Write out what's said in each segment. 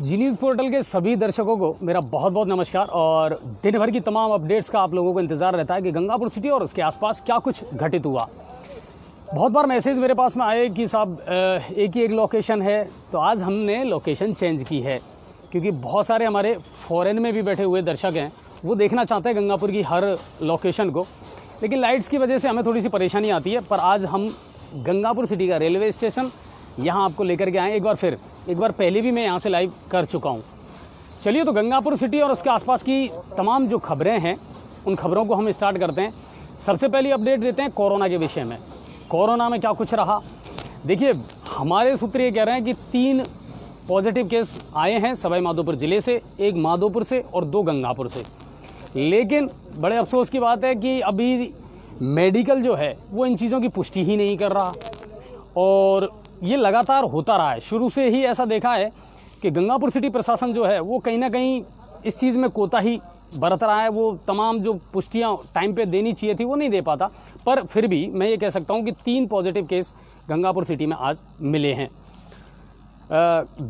जी news portal के सभी दर्शकों को मेरा बहुत बहुत नमस्कार। और दिन भर की तमाम अपडेट्स का आप लोगों को इंतज़ार रहता है कि गंगापुर सिटी और उसके आसपास क्या कुछ घटित हुआ। बहुत बार मैसेज मेरे पास में आए कि साहब एक ही एक लोकेशन है, तो आज हमने लोकेशन चेंज की है क्योंकि बहुत सारे हमारे फॉरेन में भी बैठे हुए दर्शक हैं, वो देखना चाहते हैं गंगापुर की हर लोकेशन को, लेकिन लाइट्स की वजह से हमें थोड़ी सी परेशानी आती है। पर आज हम गंगापुर सिटी का रेलवे स्टेशन यहाँ आपको लेकर के आए। एक बार पहले भी मैं यहाँ से लाइव कर चुका हूँ। चलिए, तो गंगापुर सिटी और उसके आसपास की तमाम जो खबरें हैं उन खबरों को हम स्टार्ट करते हैं। सबसे पहली अपडेट देते हैं कोरोना के विषय में। कोरोना में क्या कुछ रहा, देखिए हमारे सूत्र ये कह रहे हैं कि 3 पॉजिटिव केस आए हैं सवाई माधोपुर ज़िले से, 1 माधोपुर से और 2 गंगापुर से। लेकिन बड़े अफसोस की बात है कि अभी मेडिकल जो है वो इन चीज़ों की पुष्टि ही नहीं कर रहा और ये लगातार होता रहा है। शुरू से ही ऐसा देखा है कि गंगापुर सिटी प्रशासन जो है वो कहीं ना कहीं इस चीज़ में कोताही बरत रहा है। वो तमाम जो पुष्टियाँ टाइम पे देनी चाहिए थी वो नहीं दे पाता। पर फिर भी मैं ये कह सकता हूँ कि 3 पॉजिटिव केस गंगापुर सिटी में आज मिले हैं।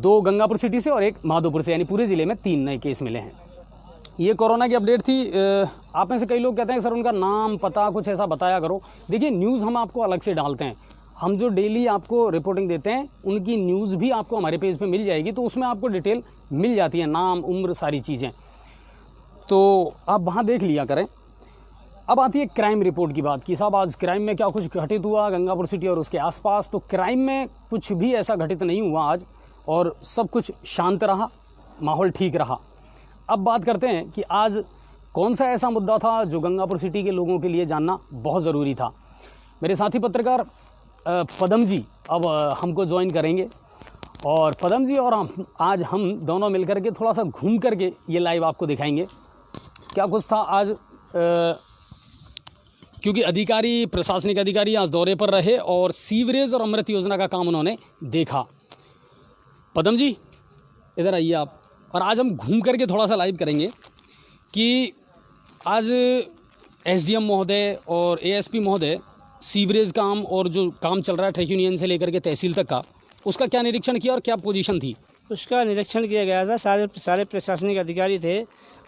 2 गंगापुर सिटी से और 1 माधोपुर से, यानी पूरे ज़िले में 3 नए केस मिले हैं। ये कोरोना की अपडेट थी। आप में से कई लोग कहते हैं सर उनका नाम पता कुछ ऐसा बताया करो। देखिए, न्यूज़ हम आपको अलग से डालते हैं। हम जो डेली आपको रिपोर्टिंग देते हैं उनकी न्यूज़ भी आपको हमारे पेज पे मिल जाएगी, तो उसमें आपको डिटेल मिल जाती है, नाम उम्र सारी चीज़ें, तो आप वहाँ देख लिया करें। अब आती है क्राइम रिपोर्ट की बात कि साहब आज क्राइम में क्या कुछ घटित हुआ गंगापुर सिटी और उसके आसपास। तो क्राइम में कुछ भी ऐसा घटित नहीं हुआ आज, और सब कुछ शांत रहा, माहौल ठीक रहा। अब बात करते हैं कि आज कौन सा ऐसा मुद्दा था जो गंगापुर सिटी के लोगों के लिए जानना बहुत ज़रूरी था। मेरे साथी पत्रकार पदम जी अब हमको ज्वाइन करेंगे, और पदम जी और आज हम दोनों मिलकर के थोड़ा सा घूम करके ये लाइव आपको दिखाएंगे क्या कुछ था आज। क्योंकि अधिकारी, प्रशासनिक अधिकारी आज दौरे पर रहे और सीवरेज और अमृत योजना का काम उन्होंने देखा। पदम जी इधर आइए आप, और आज हम घूम करके थोड़ा सा लाइव करेंगे कि आज एसडीएम महोदय और एएसपी महोदय सीवरेज काम और जो काम चल रहा है ट्रक यूनियन से लेकर के तहसील तक का, उसका क्या निरीक्षण किया और क्या पोजीशन थी? उसका निरीक्षण किया गया था। सारे प्रशासनिक अधिकारी थे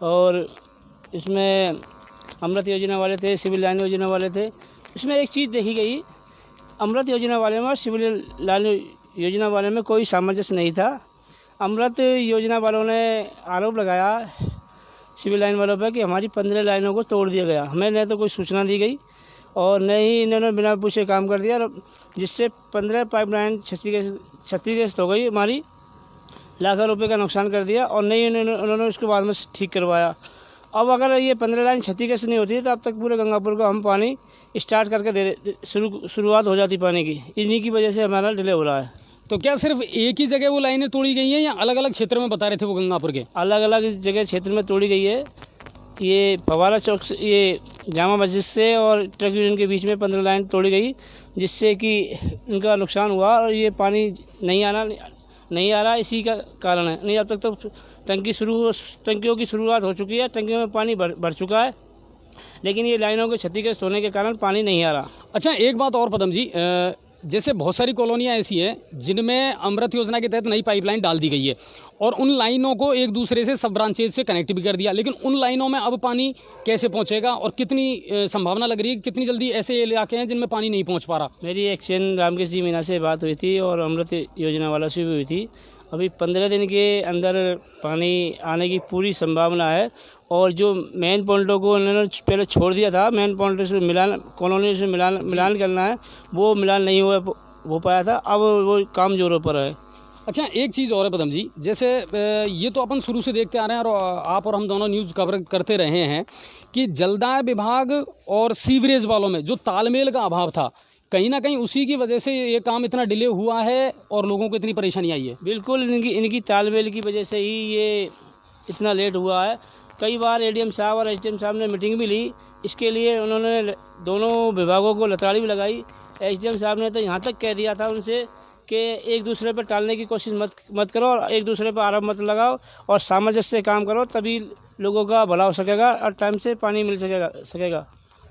और इसमें अमृत योजना वाले थे, सिविल लाइन योजना वाले थे। इसमें एक चीज़ देखी गई, अमृत योजना वाले में और सिविल लाइन योजना वाले में कोई सामंजस्य नहीं था। अमृत योजना वालों ने आरोप लगाया सिविल लाइन वालों पर कि हमारी 15 लाइनों को तोड़ दिया गया। हमें न तो कोई सूचना दी गई और न ही इन्होंने बिना पूछे काम कर दिया, जिससे 15 पाइपलाइन क्षतिग्रस्त हो गई, हमारी लाखों रुपए का नुकसान कर दिया और नहीं उन्होंने उसके बाद में ठीक करवाया। अब अगर ये 15 लाइन क्षतिग्रस्त नहीं होती तो अब तक पूरे गंगापुर को हम पानी स्टार्ट करके शुरुआत हो जाती पानी की। इन्हीं की वजह से हमारा डिले हो रहा है। तो क्या सिर्फ एक ही जगह वो लाइनें तोड़ी गई हैं या अलग अलग क्षेत्र में बता रहे थे वो गंगापुर के? अलग अलग जगह क्षेत्र में तोड़ी गई है। ये फवारा चौक से, ये जामा मस्जिद से और ट्रक यूनियन के बीच में 15 लाइन तोड़ी गई, जिससे कि इनका नुकसान हुआ और ये पानी नहीं आ रहा इसी का कारण है। नहीं, अब तक तो टंकियों की शुरुआत हो चुकी है, टंकियों में पानी भर चुका है, लेकिन ये लाइनों के क्षतिग्रस्त होने के कारण पानी नहीं आ रहा। अच्छा, एक बात और पदम जी, जैसे बहुत सारी कॉलोनियाँ ऐसी हैं जिनमें अमृत योजना के तहत नई पाइपलाइन डाल दी गई है और उन लाइनों को एक दूसरे से सब ब्रांचेज से कनेक्ट भी कर दिया, लेकिन उन लाइनों में अब पानी कैसे पहुंचेगा और कितनी संभावना लग रही है, कितनी जल्दी ऐसे इलाके हैं जिनमें पानी नहीं पहुंच पा रहा? मेरी एक्शन रामकृष्ण जी मीना से बात हुई थी और अमृत योजना वालों से भी हुई थी। अभी 15 दिन के अंदर पानी आने की पूरी संभावना है और जो मेन पॉइंटों को उन्होंने पहले छोड़ दिया था, मेन पॉइंट से कॉलोनी से मिलान करना है, वो मिलान नहीं हो पाया था। अब वो काम जोरों पर है। अच्छा, एक चीज़ और है पदम जी, जैसे ये तो अपन शुरू से देखते आ रहे हैं और आप और हम दोनों न्यूज़ कवर करते रहे हैं कि जलदाय विभाग और सीवरेज वालों में जो तालमेल का अभाव था, कहीं ना कहीं उसी की वजह से ये काम इतना डिले हुआ है और लोगों को इतनी परेशानी आई है। बिल्कुल, इनकी तालमेल की वजह से ही ये इतना लेट हुआ है। कई बार एडीएम साहब और एसडीएम साहब ने मीटिंग भी ली, इसके लिए उन्होंने दोनों विभागों को लताड़ी भी लगाई। एसडीएम साहब ने तो यहाँ तक कह दिया था उनसे कि एक दूसरे पर टालने की कोशिश मत करो और एक दूसरे पर आरोप मत लगाओ और सामंजस्य से काम करो, तभी लोगों का भला हो सकेगा और टाइम से पानी मिल सकेगा।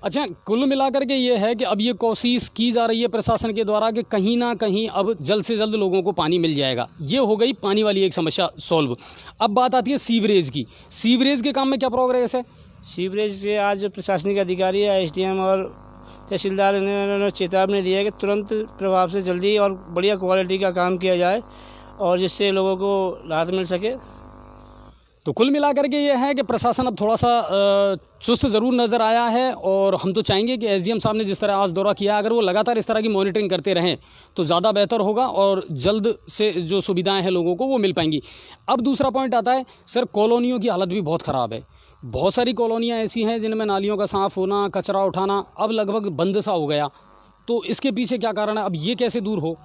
अच्छा, कुल मिलाकर के ये है कि अब ये कोशिश की जा रही है प्रशासन के द्वारा कि कहीं ना कहीं अब जल्द से जल्द लोगों को पानी मिल जाएगा। ये हो गई पानी वाली एक समस्या सॉल्व। अब बात आती है सीवरेज की। सीवरेज के काम में क्या प्रोग्रेस है? सीवरेज से आज प्रशासनिक अधिकारी या एसडीएम और तहसीलदार ने चेतावनी दी है कि तुरंत प्रभाव से जल्दी और बढ़िया क्वालिटी का काम किया जाए और जिससे लोगों को राहत मिल सके। तो कुल मिलाकर के ये है कि प्रशासन अब थोड़ा सा चुस्त ज़रूर नज़र आया है और हम तो चाहेंगे कि एसडीएम साहब ने जिस तरह आज दौरा किया, अगर वो लगातार इस तरह की मॉनिटरिंग करते रहें तो ज़्यादा बेहतर होगा और जल्द से जो सुविधाएं हैं लोगों को वो मिल पाएंगी। अब दूसरा पॉइंट आता है सर, कॉलोनियों की हालत भी बहुत ख़राब है। बहुत सारी कॉलोनियाँ ऐसी हैं जिनमें नालियों का साफ़ होना, कचरा उठाना अब लगभग बंद सा हो गया। तो इसके पीछे क्या कारण है? अब ये कैसे दूर हो?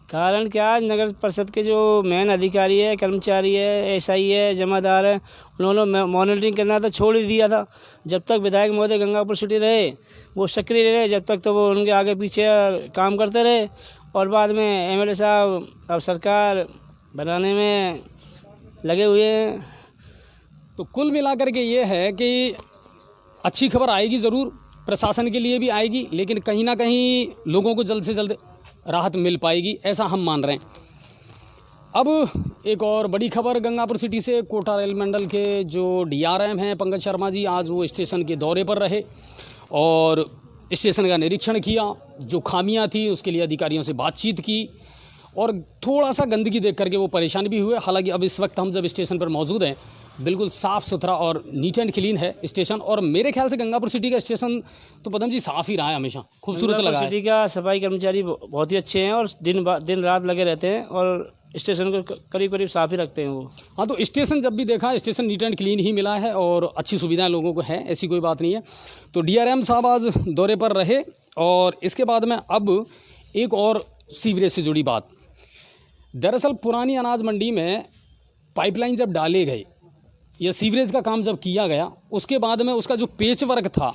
कारण क्या, नगर परिषद के जो मेन अधिकारी है, कर्मचारी है, एसआई है, जमादार है, उन्होंने मॉनिटरिंग करना तो छोड़ ही दिया था। जब तक विधायक महोदय गंगापुर सिटी रहे वो सक्रिय रहे, जब तक तो वो उनके आगे पीछे काम करते रहे और बाद में एमएलए साहब अब सरकार बनाने में लगे हुए हैं। तो कुल मिलाकर के ये है कि अच्छी खबर आएगी ज़रूर, प्रशासन के लिए भी आएगी, लेकिन कहीं ना कहीं लोगों को जल्द से जल्द राहत मिल पाएगी, ऐसा हम मान रहे हैं। अब एक और बड़ी खबर गंगापुर सिटी से। कोटा रेल मंडल के जो डीआरएम हैं पंकज शर्मा जी, आज वो स्टेशन के दौरे पर रहे और स्टेशन का निरीक्षण किया। जो खामियां थी उसके लिए अधिकारियों से बातचीत की और थोड़ा सा गंदगी देख करके वो परेशान भी हुए। हालांकि अब इस वक्त हम जब स्टेशन पर मौजूद हैं, बिल्कुल साफ़ सुथरा और नीट एंड क्लीन है स्टेशन। और मेरे ख्याल से गंगापुर सिटी का स्टेशन तो पदम जी साफ़ ही रहा है, हमेशा खूबसूरत लगा है। सिटी का सफाई कर्मचारी बहुत ही अच्छे हैं और दिन रात लगे रहते हैं और स्टेशन को करीब करीब साफ़ ही रखते हैं वो। हाँ, तो स्टेशन जब भी देखा स्टेशन नीट एंड क्लीन ही मिला है और अच्छी सुविधाएं लोगों को है, ऐसी कोई बात नहीं है। तो डीआरएम साहब आज दौरे पर रहे और इसके बाद में अब एक और सीवरेज से जुड़ी बात। दरअसल पुरानी अनाज मंडी में पाइपलाइन जब डाले गए या सीवरेज का काम जब किया गया, उसके बाद में उसका जो पेच वर्क था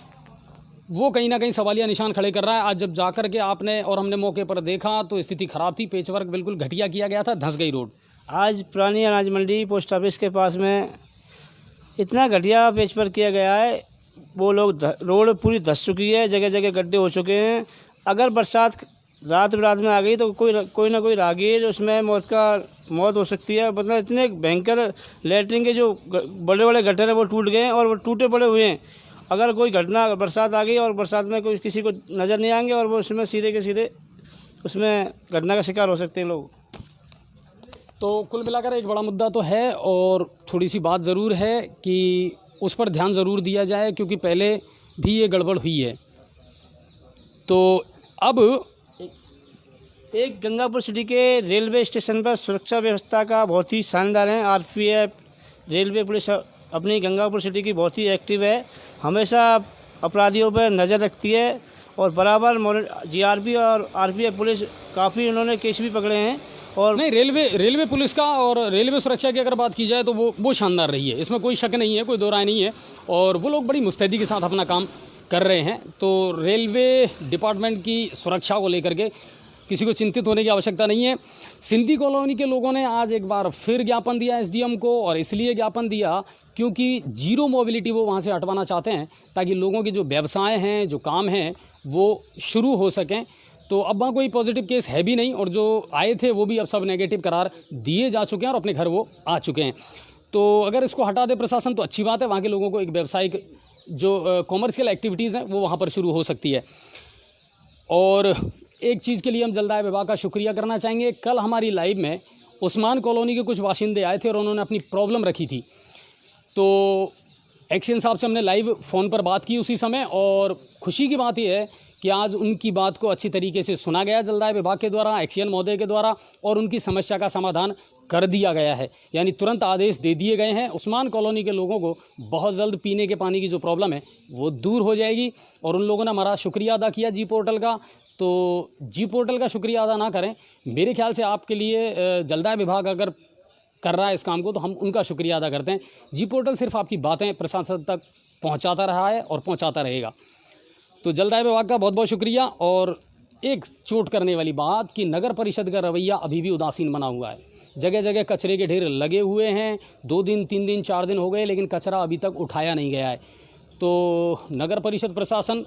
वो कहीं ना कहीं सवालिया निशान खड़े कर रहा है। आज जब जाकर के आपने और हमने मौके पर देखा तो स्थिति ख़राब थी, पेच वर्क बिल्कुल घटिया किया गया था, धंस गई रोड। आज पुरानी अनाज मंडी पोस्ट ऑफिस के पास में इतना घटिया पेच वर्क किया गया है, वो लोग रोड पूरी धंस चुकी है, जगह जगह गड्ढे हो चुके हैं। अगर बरसात रात में आ गई तो कोई ना कोई राहगीर उसमें मौत हो सकती है। मतलब इतने भयंकर लेटरिन के जो बड़े बड़े गड्ढे हैं वो टूट गए हैं और वो टूटे पड़े हुए हैं। अगर कोई घटना बरसात आ गई और बरसात में कोई किसी को नज़र नहीं आएंगे और वो उसमें सीधे के सीधे उसमें घटना का शिकार हो सकते हैं लोग। तो कुल मिलाकर एक बड़ा मुद्दा तो है और थोड़ी सी बात ज़रूर है कि उस पर ध्यान ज़रूर दिया जाए, क्योंकि पहले भी ये गड़बड़ हुई है। तो अब एक गंगापुर सिटी के रेलवे स्टेशन पर सुरक्षा व्यवस्था का बहुत ही शानदार है। आरपीएफ रेलवे पुलिस अपनी गंगापुर सिटी की बहुत ही एक्टिव है, हमेशा अपराधियों पर नज़र रखती है और बराबर जीआरपी और आरपीएफ पुलिस काफ़ी उन्होंने केस भी पकड़े हैं। और नहीं, रेलवे पुलिस का और रेलवे सुरक्षा की अगर बात की जाए तो वो शानदार रही है, इसमें कोई शक नहीं है, कोई दो राय नहीं है। और वो लोग बड़ी मुस्तैदी के साथ अपना काम कर रहे हैं। तो रेलवे डिपार्टमेंट की सुरक्षा को लेकर के किसी को चिंतित होने की आवश्यकता नहीं है। सिंधी कॉलोनी के लोगों ने आज एक बार फिर ज्ञापन दिया एसडीएम को, और इसलिए ज्ञापन दिया क्योंकि जीरो मोबिलिटी वो वहाँ से हटवाना चाहते हैं, ताकि लोगों के जो व्यवसाय हैं, जो काम हैं, वो शुरू हो सकें। तो अब वहाँ कोई पॉजिटिव केस है भी नहीं, और जो आए थे वो भी अब सब नेगेटिव करार दिए जा चुके हैं और अपने घर वो आ चुके हैं। तो अगर इसको हटा दे प्रशासन तो अच्छी बात है, वहाँ के लोगों को एक व्यावसायिक जो कॉमर्शियल एक्टिविटीज़ हैं वो वहाँ पर शुरू हो सकती है। और एक चीज़ के लिए हम जलदाय विभाग का शुक्रिया करना चाहेंगे। कल हमारी लाइव में उस्मान कॉलोनी के कुछ बाशिंदे आए थे और उन्होंने अपनी प्रॉब्लम रखी थी। तो एक्शन साहब से हमने लाइव फ़ोन पर बात की उसी समय, और खुशी की बात यह है कि आज उनकी बात को अच्छी तरीके से सुना गया जलदाय विभाग के द्वारा, एक्शन महोदय के द्वारा, और उनकी समस्या का समाधान कर दिया गया है। यानी तुरंत आदेश दे दिए गए हैं। उस्मान कॉलोनी के लोगों को बहुत जल्द पीने के पानी की जो प्रॉब्लम है वो दूर हो जाएगी। और उन लोगों ने हमारा शुक्रिया अदा किया जी पोर्टल का। तो जी पोर्टल का शुक्रिया अदा ना करें, मेरे ख्याल से आपके लिए जलदाय विभाग अगर कर रहा है इस काम को तो हम उनका शुक्रिया अदा करते हैं। जी पोर्टल सिर्फ आपकी बातें प्रशासन तक पहुंचाता रहा है और पहुंचाता रहेगा। तो जलदाय विभाग का बहुत बहुत शुक्रिया। और एक चोट करने वाली बात कि नगर परिषद का रवैया अभी भी उदासीन बना हुआ है। जगह जगह कचरे के ढेर लगे हुए हैं, 2 दिन 3 दिन 4 दिन हो गए, लेकिन कचरा अभी तक उठाया नहीं गया है। तो नगर परिषद प्रशासन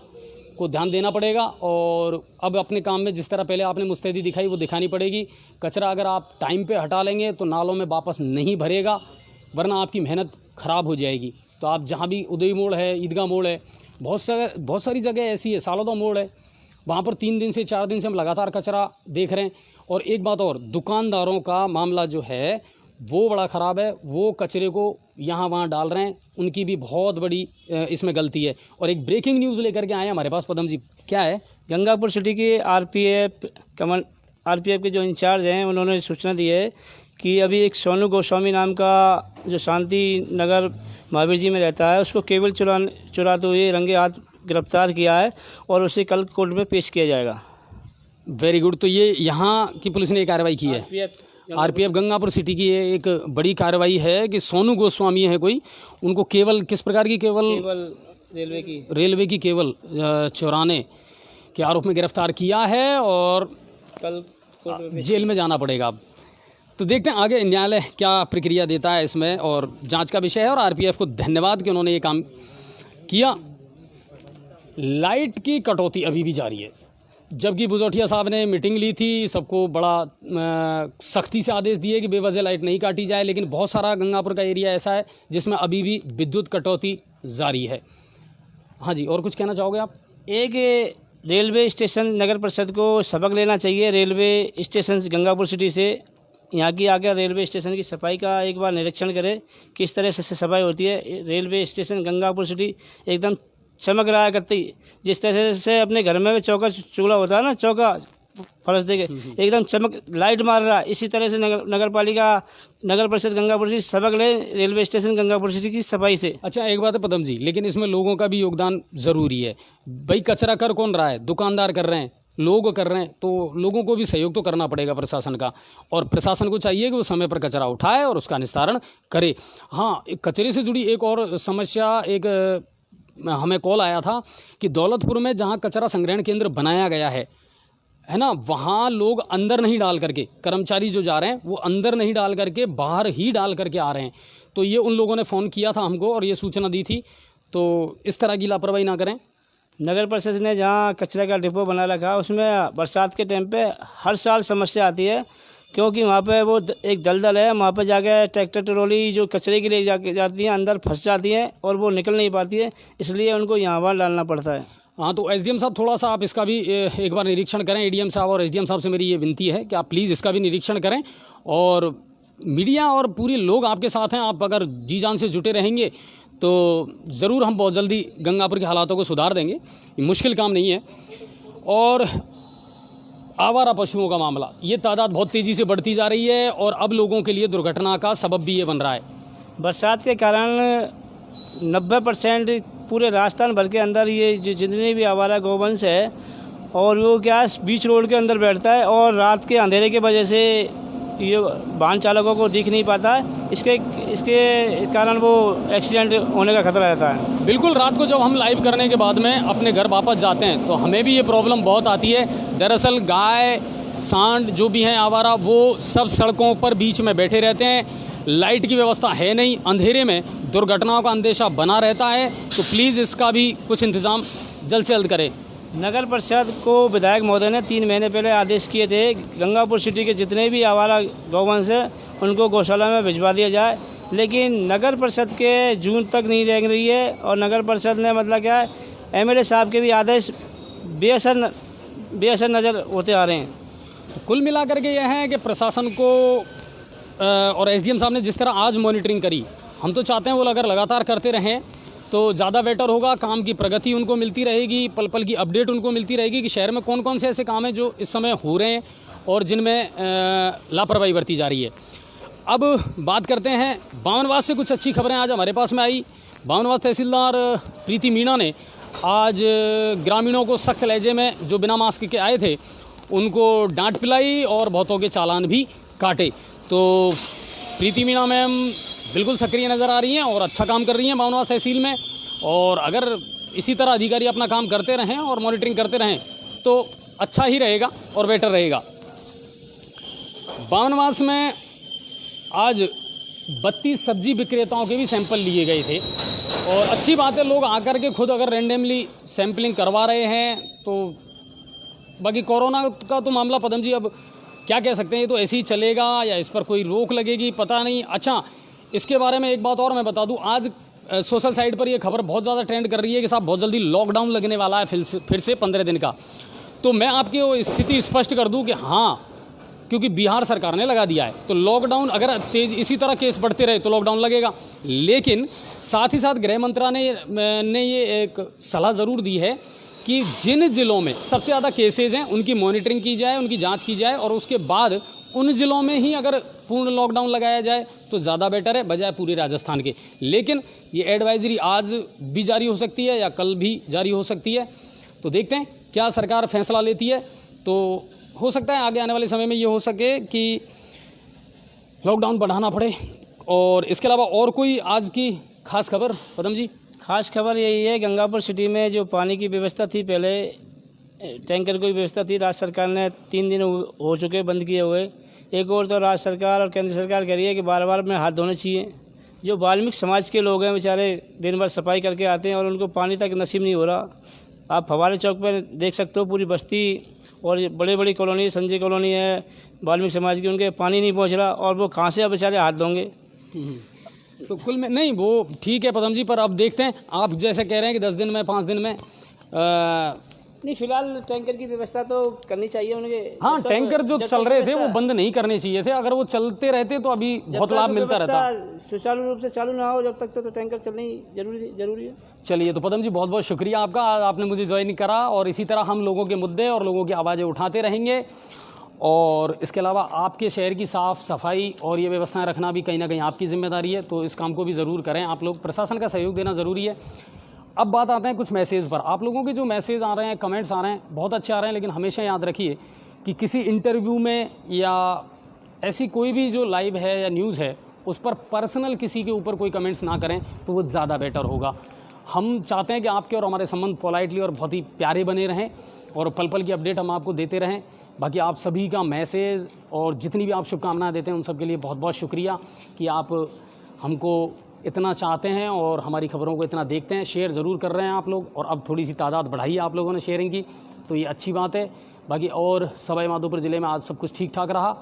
को ध्यान देना पड़ेगा और अब अपने काम में जिस तरह पहले आपने मुस्तैदी दिखाई वो दिखानी पड़ेगी। कचरा अगर आप टाइम पे हटा लेंगे तो नालों में वापस नहीं भरेगा, वरना आपकी मेहनत ख़राब हो जाएगी। तो आप जहाँ भी उदय मोड़ है, ईदगाह मोड़ है, बहुत सारी जगह ऐसी है, सालोदा मोड़ है, वहाँ पर 3 दिन से 4 दिन से हम लगातार कचरा देख रहे हैं। और एक बात और, दुकानदारों का मामला जो है वो बड़ा ख़राब है, वो कचरे को यहाँ वहाँ डाल रहे हैं, उनकी भी बहुत बड़ी इसमें गलती है। और एक ब्रेकिंग न्यूज़ लेकर के आए हैं हमारे पास पदम जी, क्या है? गंगापुर सिटी के आरपीएफ के जो इंचार्ज हैं उन्होंने सूचना दी है कि अभी एक सोनू गोस्वामी नाम का जो शांति नगर महावीर जी में रहता है, उसको केबल चुराते हुए रंगे हाथ गिरफ्तार किया है और उसे कल कोर्ट में पेश किया जाएगा। Very good. तो ये यहाँ की पुलिस ने कार्रवाई की है, आरपीएफ गंगापुर सिटी की ये एक बड़ी कार्रवाई है कि सोनू गोस्वामी है कोई, उनको केवल किस प्रकार की केवल रेलवे की केवल चुराने के आरोप में गिरफ्तार किया है और कल जेल में जाना पड़ेगा। अब तो देखते हैं आगे न्यायालय क्या प्रक्रिया देता है इसमें, और जांच का विषय है। और आरपीएफ को धन्यवाद कि उन्होंने ये काम किया। लाइट की कटौती अभी भी जारी है, जबकि बुजौटिया साहब ने मीटिंग ली थी, सबको बड़ा सख्ती से आदेश दिए कि बेवजह लाइट नहीं काटी जाए, लेकिन बहुत सारा गंगापुर का एरिया ऐसा है जिसमें अभी भी विद्युत कटौती जारी है। हाँ जी, और कुछ कहना चाहोगे आप? एक रेलवे स्टेशन नगर परिषद को सबक लेना चाहिए। रेलवे स्टेशन गंगापुर सिटी से यहाँ की आकर रेलवे स्टेशन की सफाई का एक बार निरीक्षण करें, किस तरह से सफाई होती है। रेलवे स्टेशन गंगापुर सिटी एकदम चमक रहा है कत्ती, जिस तरह से अपने घर में चौका चूल्हा होता है ना, चौका फर्श देके एकदम चमक लाइट मार रहा है, इसी तरह से नगर परिषद गंगापुर सिटी सबक ले रेलवे स्टेशन गंगापुर सिटी की सफाई से। अच्छा, एक बात है पदम जी, लेकिन इसमें लोगों का भी योगदान ज़रूरी है। भाई कचरा कर कौन रहा है? दुकानदार कर रहे हैं, लोग कर रहे हैं, तो लोगों को भी सहयोग तो करना पड़ेगा प्रशासन का। और प्रशासन को चाहिए कि वो समय पर कचरा उठाए और उसका निस्तारण करे। हाँ, कचरे से जुड़ी एक और समस्या, एक हमें कॉल आया था कि दौलतपुर में जहाँ कचरा संग्रहण केंद्र बनाया गया है ना, वहाँ लोग अंदर नहीं डाल करके, कर्मचारी जो जा रहे हैं वो अंदर नहीं डाल करके बाहर ही डाल करके आ रहे हैं। तो ये उन लोगों ने फ़ोन किया था हमको और ये सूचना दी थी, तो इस तरह की लापरवाही ना करें। नगर परिषद ने जहाँ कचरे का डिपो बना रखा है उसमें बरसात के टाइम पे हर साल समस्या आती है, क्योंकि वहाँ पे वो एक दलदल है, वहाँ पे जाके ट्रैक्टर ट्रॉली जो कचरे के लिए जाती हैं अंदर फंस जाती हैं और वो निकल नहीं पाती है, इसलिए उनको यहाँ वहाँ डालना पड़ता है। हाँ, तो एसडीएम साहब थोड़ा सा आप इसका भी एक बार निरीक्षण करें। एडीएम साहब और एसडीएम साहब से मेरी ये विनती है कि आप प्लीज़ इसका भी निरीक्षण करें। और मीडिया और पूरे लोग आपके साथ हैं, आप अगर जी जान से जुटे रहेंगे तो ज़रूर हम बहुत जल्दी गंगापुर के हालातों को सुधार देंगे। ये मुश्किल काम नहीं है। और आवारा पशुओं का मामला, ये तादाद बहुत तेज़ी से बढ़ती जा रही है और अब लोगों के लिए दुर्घटना का सबब भी ये बन रहा है। बरसात के कारण 90% पूरे राजस्थान भर के अंदर ये जितने भी आवारा गौवंश है, और वो क्या बीच रोड के अंदर बैठता है और रात के अंधेरे की वजह से ये वाहन चालकों को दिख नहीं पाता है, इसके कारण वो एक्सीडेंट होने का खतरा रहता है। बिल्कुल, रात को जब हम लाइव करने के बाद में अपने घर वापस जाते हैं तो हमें भी ये प्रॉब्लम बहुत आती है। दरअसल गाय सांड जो भी हैं आवारा, वो सब सड़कों पर बीच में बैठे रहते हैं, लाइट की व्यवस्था है नहीं, अंधेरे में दुर्घटनाओं का अंदेशा बना रहता है। तो प्लीज़ इसका भी कुछ इंतज़ाम जल्द से जल्द करें। नगर परिषद को विधायक महोदय ने 3 महीने पहले आदेश किए थे, गंगापुर सिटी के जितने भी आवारा गौवंश हैं उनको गौशाला में भिजवा दिया जाए, लेकिन नगर परिषद के जून तक नहीं रह रही है। और नगर परिषद ने मतलब क्या है, एमएलए साहब के भी आदेश बेअसर नज़र होते आ रहे हैं। तो कुल मिलाकर के यह है कि प्रशासन को और एसडीएम साहब ने जिस तरह आज मॉनिटरिंग करी, हम तो चाहते हैं वो अगर लगातार करते रहें तो ज़्यादा बेटर होगा। काम की प्रगति उनको मिलती रहेगी, पल पल की अपडेट उनको मिलती रहेगी कि शहर में कौन कौन से ऐसे काम हैं जो इस समय हो रहे हैं और जिनमें लापरवाही बरती जा रही है। अब बात करते हैं बावनवास से। कुछ अच्छी खबरें आज हमारे पास में आई। बावनवास तहसीलदार प्रीति मीणा ने आज ग्रामीणों को सख्त लहजे में जो बिना मास्क के आए थे उनको डांट पिलाई और बहुतों के चालान भी काटे। तो प्रीति मीणा मैम बिल्कुल सक्रिय नज़र आ रही हैं और अच्छा काम कर रही हैं बावनवास तहसील में। और अगर इसी तरह अधिकारी अपना काम करते रहें और मॉनिटरिंग करते रहें तो अच्छा ही रहेगा और बेटर रहेगा। बावनवास में आज 32 सब्जी विक्रेताओं के भी सैंपल लिए गए थे और अच्छी बात है, लोग आकर के खुद अगर रेंडमली सैम्पलिंग करवा रहे हैं तो। बाकी कोरोना का तो मामला पदम जी अब क्या कह सकते हैं, ये तो ऐसे ही चलेगा या इस पर कोई रोक लगेगी पता नहीं। अच्छा, इसके बारे में एक बात और मैं बता दूं, आज सोशल साइट पर ये खबर बहुत ज़्यादा ट्रेंड कर रही है कि साहब बहुत जल्दी लॉकडाउन लगने वाला है फिर से 15 दिन का। तो मैं आपकी वो स्थिति स्पष्ट कर दूं कि हाँ, क्योंकि बिहार सरकार ने लगा दिया है, तो लॉकडाउन अगर तेज इसी तरह केस बढ़ते रहे तो लॉकडाउन लगेगा। लेकिन साथ ही साथ गृह मंत्रालय ने ये एक सलाह ज़रूर दी है कि जिन ज़िलों में सबसे ज़्यादा केसेज हैं उनकी मॉनिटरिंग की जाए, उनकी जांच की जाए और उसके बाद उन ज़िलों में ही अगर पूर्ण लॉकडाउन लगाया जाए तो ज़्यादा बेटर है बजाय पूरे राजस्थान के। लेकिन ये एडवाइजरी आज भी जारी हो सकती है या कल भी जारी हो सकती है, तो देखते हैं क्या सरकार फैसला लेती है। तो हो सकता है आगे आने वाले समय में ये हो सके कि लॉकडाउन बढ़ाना पड़े। और इसके अलावा और कोई आज की खास खबर पदम जी? खास खबर यही है, गंगापुर सिटी में जो पानी की व्यवस्था थी, पहले टैंकर की व्यवस्था थी, राज्य सरकार ने 3 दिन हो चुके बंद किए हुए। एक और तो राज्य सरकार और केंद्र सरकार कह रही है कि बार बार में हाथ धोने चाहिए। जो वाल्मीकि समाज के लोग हैं बेचारे दिन भर सफाई करके आते हैं और उनको पानी तक नसीब नहीं हो रहा। आप फवारे चौक पर देख सकते हो, पूरी बस्ती और बड़ी बड़ी कॉलोनी, संजय कॉलोनी है वाल्मीकि समाज की, उनके पानी नहीं पहुंच रहा और वो कहाँ से अब बेचारे हाथ धोंगे। तो कुल में नहीं, वो ठीक है पदम जी, पर अब देखते हैं आप जैसे कह रहे हैं कि 10 दिन में 5 दिन में नहीं, फिलहाल टैंकर की व्यवस्था तो करनी चाहिए उनके। हाँ, टैंकर जो चल रहे थे वो बंद नहीं करने चाहिए थे, अगर वो चलते रहते तो अभी बहुत लाभ मिलता रहता। सुचारू रूप से चालू ना हो जब तक तो टैंकर चलनी जरूरी है। चलिए, तो पदम जी बहुत बहुत शुक्रिया आपका, आपने मुझे ज्वाइन करा और इसी तरह हम लोगों के मुद्दे और लोगों की आवाज़ें उठाते रहेंगे। और इसके अलावा आपके शहर की साफ़ सफाई और ये व्यवस्थाएं रखना भी कहीं ना कहीं आपकी जिम्मेदारी है, तो इस काम को भी ज़रूर करें आप लोग। प्रशासन का सहयोग देना ज़रूरी है। अब बात आते हैं कुछ मैसेज पर। आप लोगों के जो मैसेज आ रहे हैं, कमेंट्स आ रहे हैं, बहुत अच्छे आ रहे हैं, लेकिन हमेशा याद रखिए कि किसी इंटरव्यू में या ऐसी कोई भी जो लाइव है या न्यूज़ है उस पर पर्सनल किसी के ऊपर कोई कमेंट्स ना करें, तो वो ज़्यादा बेटर होगा। हम चाहते हैं कि आपके और हमारे संबंध पोलाइटली और बहुत ही प्यारे बने रहें और पल पल की अपडेट हम आपको देते रहें। बाकी आप सभी का मैसेज और जितनी भी आप शुभकामनाएं देते हैं उन सब के लिए बहुत बहुत शुक्रिया कि आप हमको इतना चाहते हैं और हमारी खबरों को इतना देखते हैं। शेयर ज़रूर कर रहे हैं आप लोग, और अब थोड़ी सी तादाद बढ़ाई है आप लोगों ने शेयरिंग की, तो ये अच्छी बात है। बाकी और सवाई माधोपुर ज़िले में आज सब कुछ ठीक ठाक रहा।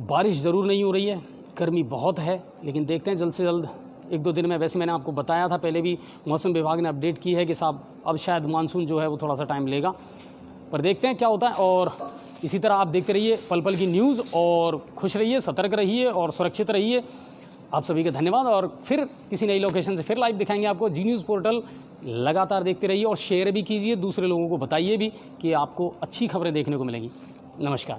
बारिश ज़रूर नहीं हो रही है, गर्मी बहुत है, लेकिन देखते हैं जल्द से जल्द 1-2 दिन में। वैसे मैंने आपको बताया था पहले भी, मौसम विभाग ने अपडेट की है कि साहब अब शायद मानसून जो है वो थोड़ा सा टाइम लेगा, पर देखते हैं क्या होता है। और इसी तरह आप देखते रहिए पल पल की न्यूज़ और खुश रहिए, सतर्क रहिए और सुरक्षित रहिए। आप सभी का धन्यवाद, और फिर किसी नई लोकेशन से फिर लाइव दिखाएंगे आपको। जी न्यूज़ पोर्टल लगातार देखते रहिए और शेयर भी कीजिए, दूसरे लोगों को बताइए भी कि आपको अच्छी खबरें देखने को मिलेंगी। नमस्कार।